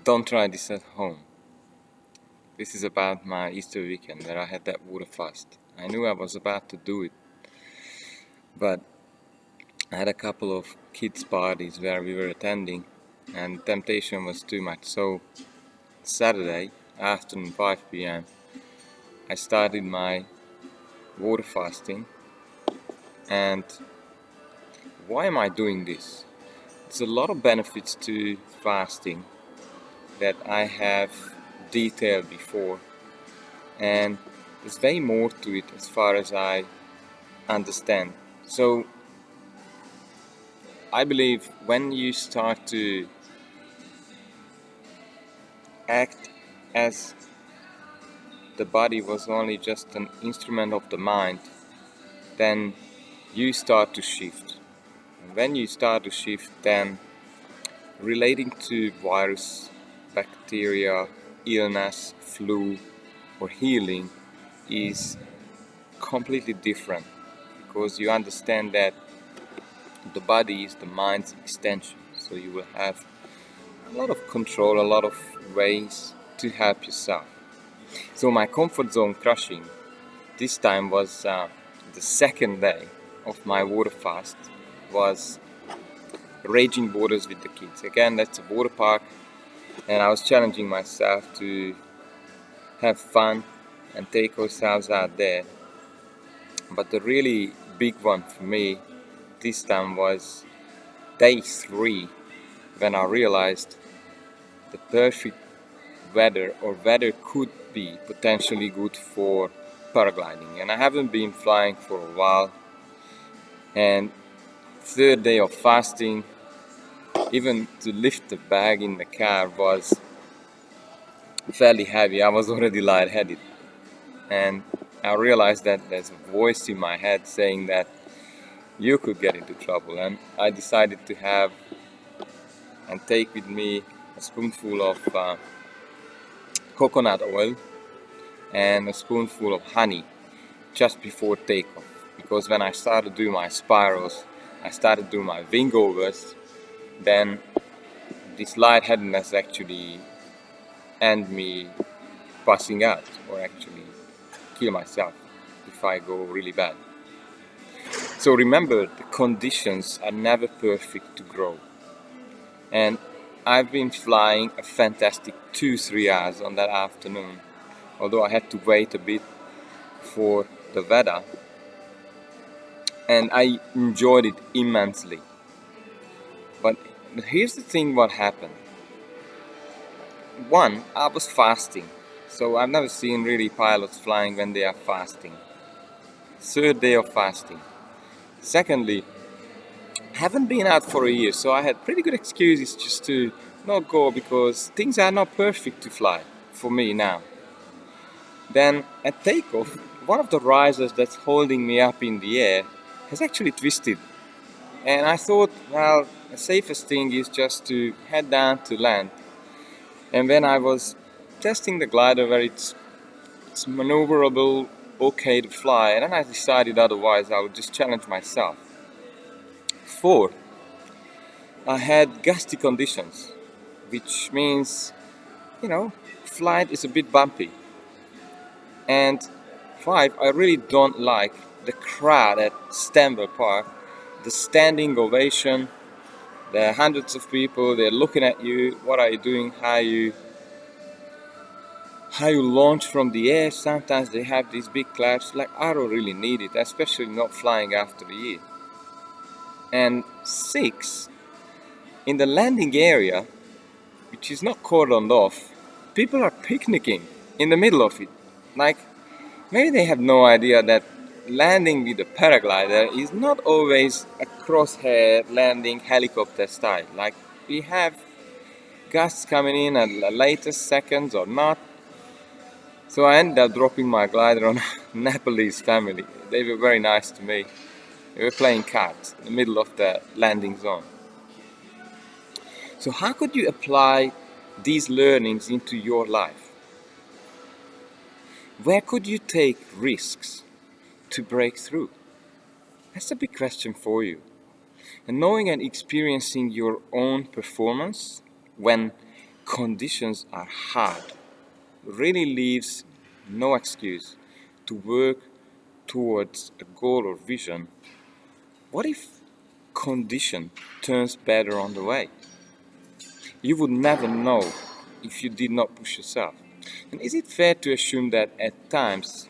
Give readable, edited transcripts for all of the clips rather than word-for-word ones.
don't try this at home. This is about my Easter weekend where I had that water fast. I knew I was about to do it, but I had a couple of kids' parties where we were attending, and temptation was too much. So Saturday afternoon, 5 p.m., I started my water fasting. And why am I doing this? There's a lot of benefits to fasting that I have detailed before, and there's way more to it as far as I understand. So I believe when you start to act as the body was only just an instrument of the mind, then you start to shift. And when you start to shift, then relating to virus, bacteria, illness, flu, or healing is completely different, because you understand that the body is the mind's extension. So you will have a lot of control, a lot of ways to help yourself. So my comfort zone crushing this time was the second day of my water fast, was raging waters with the kids. Again, that's a water park, and I was challenging myself to have fun and take ourselves out there. But the really big one for me this time was day 3, when I realized the perfect weather could be potentially good for paragliding. And I haven't been flying for a while, and third day of fasting, even to lift the bag in the car was fairly heavy. I was already lightheaded, and I realized that there's a voice in my head saying that you could get into trouble. And I decided to have and take with me a spoonful of coconut oil and a spoonful of honey just before takeoff, because when I started doing my spirals, I started doing my wing overs, then this lightheadedness actually end me passing out, or actually kill myself if I go really bad. So remember, the conditions are never perfect to grow. And I've been flying a fantastic 2-3 hours on that afternoon, although I had to wait a bit for the weather, and I enjoyed it immensely. But here's the thing, what happened. One, I was fasting, so I've never seen really pilots flying when they are fasting. Third day of fasting. Secondly, haven't been out for a year, so I had pretty good excuses just to not go, because things are not perfect to fly for me now. Then at takeoff, one of the risers that's holding me up in the air has actually twisted, and I thought, well, the safest thing is just to head down to land. And when I was testing the glider where it's maneuverable, okay to fly, and then I decided otherwise, I would just challenge myself. 4, I had gusty conditions, which means, flight is a bit bumpy. And 5, I really don't like the crowd at Stanwell Park, the standing ovation, the hundreds of people, they're looking at you, what are you doing, how you launch from the air. Sometimes they have these big claps, like I don't really need it, especially not flying after a year. And 6, in the landing area, which is not cordoned off, people are picnicking in the middle of it. Like, maybe they have no idea that landing with a paraglider is not always a crosshair landing helicopter style. Like, we have gusts coming in at the latest seconds or not. So I ended up dropping my glider on a Nepalese family. They were very nice to me. They were playing cards in the middle of the landing zone. So how could you apply these learnings into your life? Where could you take risks to break through? That's a big question for you. And knowing and experiencing your own performance when conditions are hard really leaves no excuse to work towards a goal or vision, what if condition turns better on the way? You would never know if you did not push yourself. And is it fair to assume that at times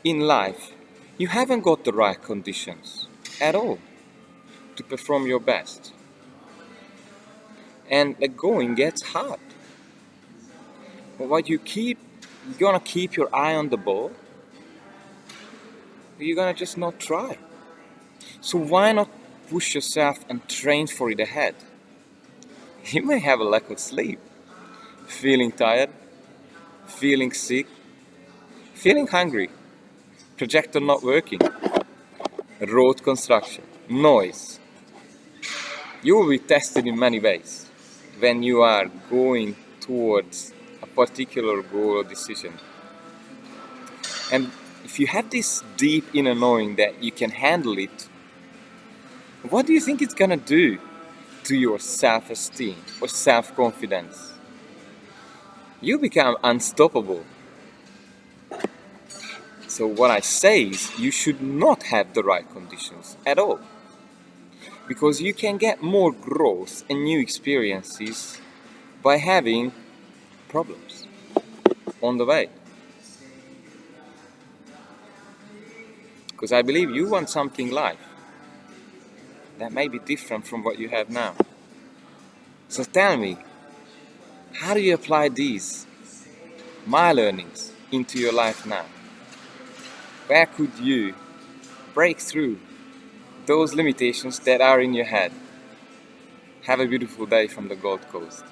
in life you haven't got the right conditions at all to perform your best? And the going gets hard. But what you're gonna keep your eye on the ball, or you're gonna just not try. So why not push yourself and train for it ahead? You may have a lack of sleep, feeling tired, feeling sick, feeling hungry, projector not working, road construction, noise. You will be tested in many ways when you are going towards a particular goal or decision. And if you have this deep inner knowing that you can handle it, what do you think it's gonna do to your self-esteem or self-confidence? You become unstoppable. So what I say is you should not have the right conditions at all. Because you can get more growth and new experiences by having problems on the way. Because I believe you want something in life that may be different from what you have now. So tell me, how do you apply my learnings, into your life now? Where could you break through those limitations that are in your head? Have a beautiful day from the Gold Coast.